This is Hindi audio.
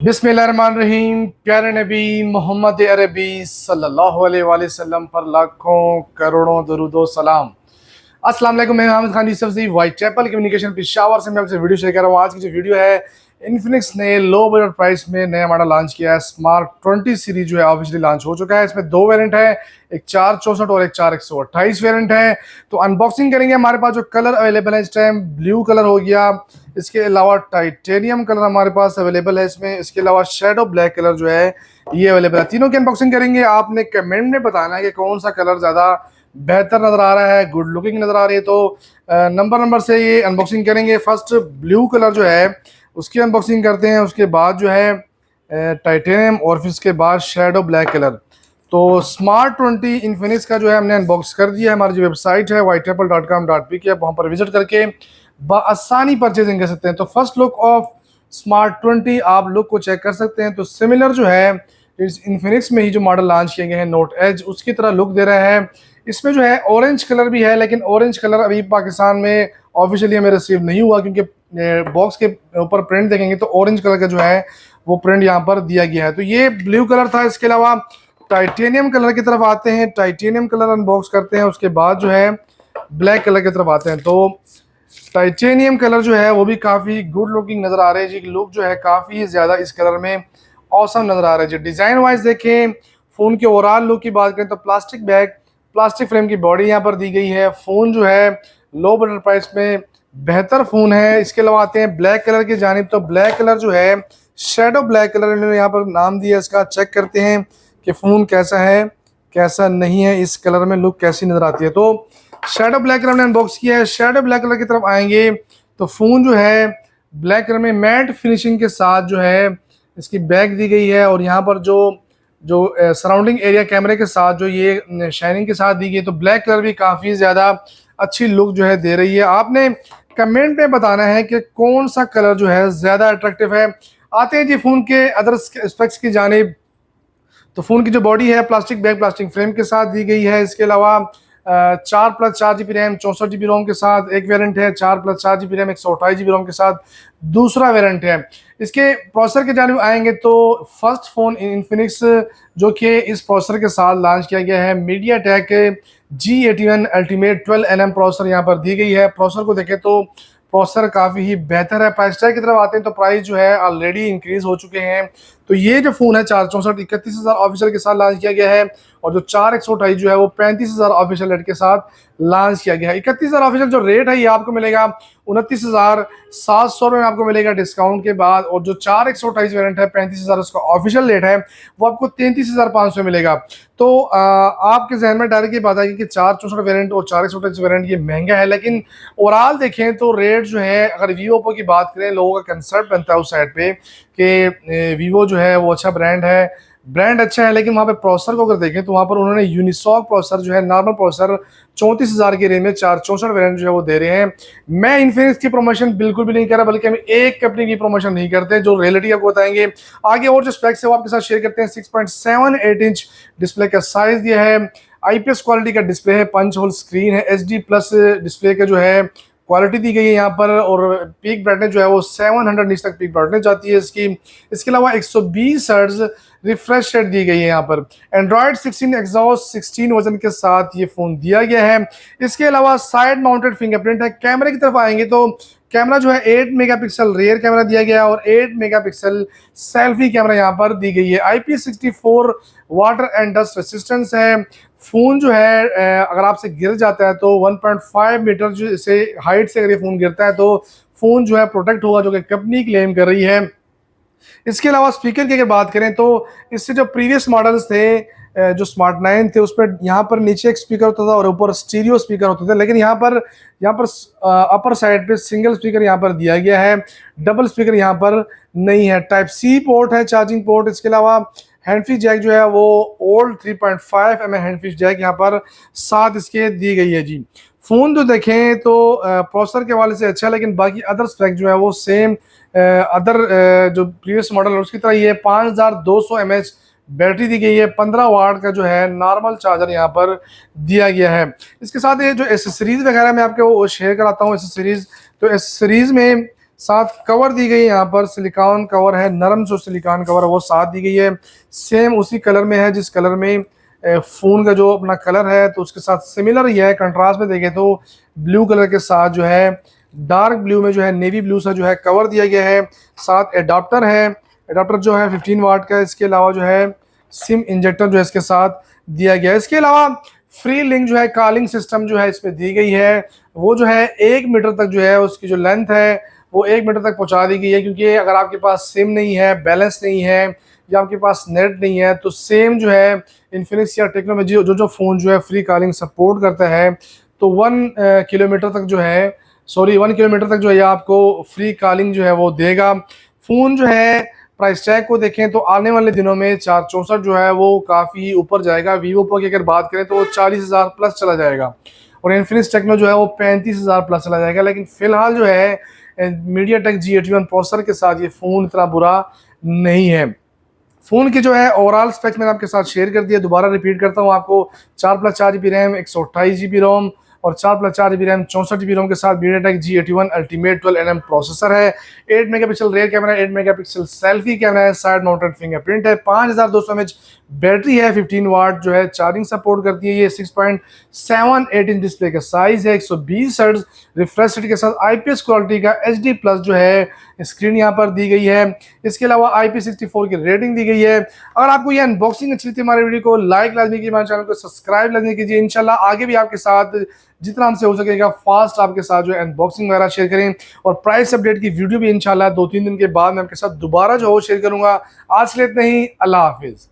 बिस्मिल्लाहिर्रहमानिर्रहीम। प्यारे नबी मोहम्मद अरबी सल्लल्लाहु अलैहि वसल्लम पर लाखों करोड़ों दरूदो सलाम। अस्सलाम वालेकुम। मैं हामिद खान यूसुफ जी, वाइट चैपल कम्युनिकेशन पेशावर से मैं आपसे वीडियो शेयर कर रहा हूँ। आज की जो वीडियो है, इन्फिनिक्स ने लो बजट प्राइस में नया मॉडल लॉन्च किया है। स्मार्ट 20 सीरीज जो है ऑफिशियली लॉन्च हो चुका है। इसमें दो वेरिएंट है, एक 464 और एक 4128 वेरिएंट है। तो अनबॉक्सिंग करेंगे। हमारे पास जो कलर अवेलेबल है इस टाइम, ब्लू कलर हो गया, इसके अलावा टाइटेनियम कलर हमारे पास अवेलेबल है इसमें, इसके अलावा शेडो ब्लैक कलर जो है ये अवेलेबल है। तीनों की अनबॉक्सिंग करेंगे। आपने कमेंट में बताना है कि कौन सा कलर ज़्यादा बेहतर नज़र आ रहा है, गुड लुकिंग नज़र आ रही है। तो नंबर से ये अनबॉक्सिंग करेंगे। फर्स्ट ब्लू कलर जो है उसकी अनबॉक्सिंग करते हैं, उसके बाद जो है टाइटेनियम और फिर उसके बाद शेडो ब्लैक कलर। तो स्मार्ट 20 इन्फिनिक्स का जो है हमने अनबॉक्स कर दिया है। हमारी जो वेबसाइट है whiteapple.com.pk, वहाँ पर विजिट करके बआसानी परचेजिंग कर सकते हैं। तो फर्स्ट लुक ऑफ स्मार्ट 20 आप लुक को चेक कर सकते हैं। तो सिमिलर जो है इस इन्फिनिक्स में ही जो मॉडल लॉन्च किए गए हैं नोट एज, उसकी तरह लुक दे रहा है। इसमें जो है ऑरेंज कलर भी है, लेकिन ऑरेंज कलर अभी पाकिस्तान में ऑफिशियली हमें रिसीव नहीं हुआ, क्योंकि बॉक्स के ऊपर प्रिंट देखेंगे तो ऑरेंज कलर का जो है वो प्रिंट यहाँ पर दिया गया है। तो ये ब्लू कलर था। इसके अलावा टाइटेनियम कलर की तरफ आते हैं। टाइटेनियम कलर अनबॉक्स करते हैं, उसके बाद जो है ब्लैक कलर की तरफ आते हैं। तो टाइटेनियम कलर जो है वो भी काफ़ी गुड लुकिंग नज़र आ रहे हैं जी। लुक जो है काफ़ी ज़्यादा इस कलर में औसम नज़र आ रहा है जी। डिज़ाइन वाइज देखें, फ़ोन के ओवरऑल लुक की बात करें तो प्लास्टिक बैग, प्लास्टिक फ्रेम की बॉडी यहाँ पर दी गई है। फ़ोन जो है लो बजट प्राइस में बेहतर फ़ोन है। इसके अलावा आते हैं ब्लैक कलर की जानिब। तो ब्लैक कलर जो है शेडो ब्लैक कलर इन्होंने यहाँ पर नाम दिया इसका। चेक करते हैं कि फ़ोन कैसा है कैसा नहीं है, इस कलर में लुक कैसी नज़र आती है। तो शेडो ब्लैक कलर हमने अनबॉक्स किया है। शेडो ब्लैक कलर की तरफ आएंगे तो फ़ोन जो है ब्लैक कलर में मैट फिनिशिंग के साथ जो है इसकी बैक दी गई है, और यहाँ पर जो जो सराउंडिंग एरिया कैमरे के साथ जो ये शाइनिंग के साथ दी गई है। तो ब्लैक कलर भी काफ़ी ज़्यादा अच्छी लुक जो है दे रही है। आपने कमेंट में बताना है कि कौन सा कलर जो है ज़्यादा अट्रैक्टिव है। आते हैं जी फ़ोन के अदर स्पेक्स की जानिब। तो फ़ोन की जो बॉडी है प्लास्टिक बैग प्लास्टिक फ्रेम के साथ दी गई है। इसके अलावा 4+4 GB रैम 64 GB रोम के साथ एक वेरिएंट है। 4+4 GB रैम 128 GB रोम के साथ दूसरा वेरिएंट है। इसके प्रोसेसर के जानिब आएंगे तो फर्स्ट फ़ोन इन्फिनिक्स जो कि इस प्रोसेसर के साथ लॉन्च किया गया है, MediaTek G81 ultimate 12nm processor यहाँ पर दी गई है। प्रोसेसर को देखें तो प्रोसेसर काफ़ी ही बेहतर है। प्राइस टैग की तरफ आते हैं तो प्राइस जो है ऑलरेडी इंक्रीज हो चुके हैं। तो ये जो फ़ोन है 464 31,000 ऑफिशियल के साथ लॉन्च किया गया है, और जो 4128 जो है वो 35,000 ऑफिशियल रेट के साथ लॉन्च किया गया है। 31,000 ऑफिशियल जो रेट है ये आपको मिलेगा 29,700 में आपको मिलेगा डिस्काउंट के बाद, और जो 4128 वेरिएंट है 35,000 उसका ऑफिशियल रेट है वो आपको 33,500 मिलेगा। तो आपके जहन में डायरेक्ट ये बात आएगी कि 464 वेरिएंट और 4128 वेरिएंट ये महंगा है, लेकिन ओवरऑल देखें तो रेट जो है, अगर वीवो ओप्पो की बात करें, लोगों का कंसेप्ट बनता है उस साइड पे कि वीवो जो है वो अच्छा ब्रांड है, ब्रांड अच्छा है, लेकिन वहाँ पे प्रोसेसर को अगर देखें तो वहाँ पर उन्होंने यूनिसॉक प्रोसेसर जो है नॉर्मल प्रोसेसर 34,000 की रेंज में 464 वेरिएंट जो है वो दे रहे हैं। मैं इन्फिनिक्स की प्रमोशन बिल्कुल भी नहीं कर रहा, बल्कि हम एक कंपनी की प्रमोशन नहीं करते, जो रियलिटी आपको बताएंगे आगे। और जो स्पेक्स है वो आपके साथ शेयर करते हैं। 6.78 इंच डिस्प्ले का साइज दिया है, IPS क्वालिटी का डिस्प्ले है, पंच होल स्क्रीन है, HD प्लस डिस्प्ले का जो है क्वालिटी दी गई है यहाँ पर, और पीक ब्राइटनेस जो है वो 700 नीच तक पीक ब्राइटनेस जाती है इसकी। इसके अलावा 120 हर्ट्ज रिफ्रेश रेट दी गई है यहाँ पर। एंड्रॉयड 16 एग्जॉस्ट 16 वर्जन के साथ ये फ़ोन दिया गया है। इसके अलावा साइड माउंटेड फिंगरप्रिंट है। कैमरे की तरफ आएंगे तो कैमरा जो है 8 मेगापिक्सल रियर कैमरा दिया गया है, और 8 मेगापिक्सल सेल्फी कैमरा यहाँ पर दी गई है। IP64 water and dust resistance है। फ़ोन जो है अगर आपसे गिर जाता है तो 1.5 मीटर जो से हाइट से अगर ये फ़ोन गिरता है तो फ़ोन जो है प्रोटेक्ट होगा, जो कि कंपनी क्लेम कर रही है। इसके अलावा स्पीकर की अगर बात करें तो इससे जो प्रीवियस मॉडल्स थे, जो स्मार्ट 9 थे, उस पर यहाँ पर नीचे एक स्पीकर होता था और ऊपर स्टीरियो स्पीकर होते थे, लेकिन यहाँ पर अपर साइड पे सिंगल स्पीकर यहाँ पर दिया गया है, डबल स्पीकर यहाँ पर नहीं है। टाइप सी पोर्ट है, चार्जिंग पोर्ट। इसके अलावा हैंड फ्री जैक जो है वो old 3.5 mm hand free jack यहाँ पर साथ इसके दी गई है जी। फ़ोन जो देखें तो प्रोसेसर के हवाले से अच्छा है, लेकिन बाकी अदर स्पेक जो है वो सेम अदर जो प्रीवियस मॉडल है उसकी तरह ये 5200 mAh बैटरी दी गई है। 15 वाट का जो है नॉर्मल चार्जर यहाँ पर दिया गया है। इसके साथ ये जो एसेसरीज वगैरह मैं आपको वो शेयर कराता हूँ एसेसरीज। तो एसेसरीज में साथ कवर दी गई है, यहाँ पर सिलिकॉन कवर है, नरम जो सिलिकॉन कवर है वो साथ दी गई है। सेम उसी कलर में है जिस कलर में फ़ोन का जो अपना कलर है, तो उसके साथ सिमिलर ही है। कंट्रास्ट में देखें तो ब्लू कलर के साथ जो है डार्क ब्लू में जो है नेवी ब्लू सा जो है कवर दिया गया है। साथ एडाप्टर है, एडाप्टर जो है 15 वाट का। इसके अलावा जो है सिम इंजेक्टर जो है इसके साथ दिया गया है। इसके अलावा फ्री लिंक जो है कॉलिंग सिस्टम जो है इसमें दी गई है, वो जो है 1 मीटर तक जो है उसकी जो लेंथ है वो 1 मीटर तक पहुंचा दी गई है। क्योंकि अगर आपके पास सिम नहीं है, बैलेंस नहीं है या आपके पास नेट नहीं है, तो सेम जो है इन्फिनिक्स या टेक्नोलॉजी जो जो फ़ोन जो है फ्री कॉलिंग सपोर्ट करता है, तो 1 किलोमीटर तक जो है 1 किलोमीटर तक जो है आपको फ्री कॉलिंग जो है वो देगा। फ़ोन जो है प्राइस टैग को देखें तो आने वाले दिनों में 464 जो है वो काफ़ी ऊपर जाएगा। वीवो की अगर बात करें तो वो 40,000 प्लस चला जाएगा और इन्फिनिक्स टेक्नो जो है वो 35,000 प्लस चला जाएगा। लेकिन फिलहाल जो है मीडियाटेक G81 प्रोसेसर के साथ ये फ़ोन इतना बुरा नहीं है। फ़ोन की जो है ओवरऑल स्पेक्स मैंने आपके साथ शेयर कर दिया, दोबारा रिपीट करता हूँ आपको। 4+4 GB रैम, 128 GB रोम और 4+4 GB रैम 64 GB रोम के साथ MediaTek G81 ultimate 12nm processor है। 8 megapixel rare camera, 8 megapixel selfie camera है, साइड माउंटेड फिंगरप्रिंट है, 5200 mAh बैटरी है, 15 वाट जो है चार्जिंग सपोर्ट करती है। ये 6.78 इंच डिस्प्ले का साइज है, 120 हर्ट्ज रिफ्रेश रेट के साथ IPS क्वालिटी का HD प्लस जो है स्क्रीन यहाँ पर दी गई है। इसके अलावा IP64 की रेटिंग दी गई है। अगर आपको ये अनबॉक्सिंग अच्छी लगती है हमारे वीडियो को लाइक लाजमी कीजिए, हमारे चैनल को सब्सक्राइब लाजमी कीजिए। इंशाल्लाह आगे भी आपके साथ जितना हमसे हो सकेगा फास्ट आपके साथ जो है अनबॉक्सिंग वगैरह शेयर करें और प्राइस अपडेट की वीडियो भी इंशाल्लाह 2-3 दिन के बाद मैं आपके साथ दोबारा जो हो शेयर करूंगा। आज के लिए इतना ही, अल्लाह हाफिज़।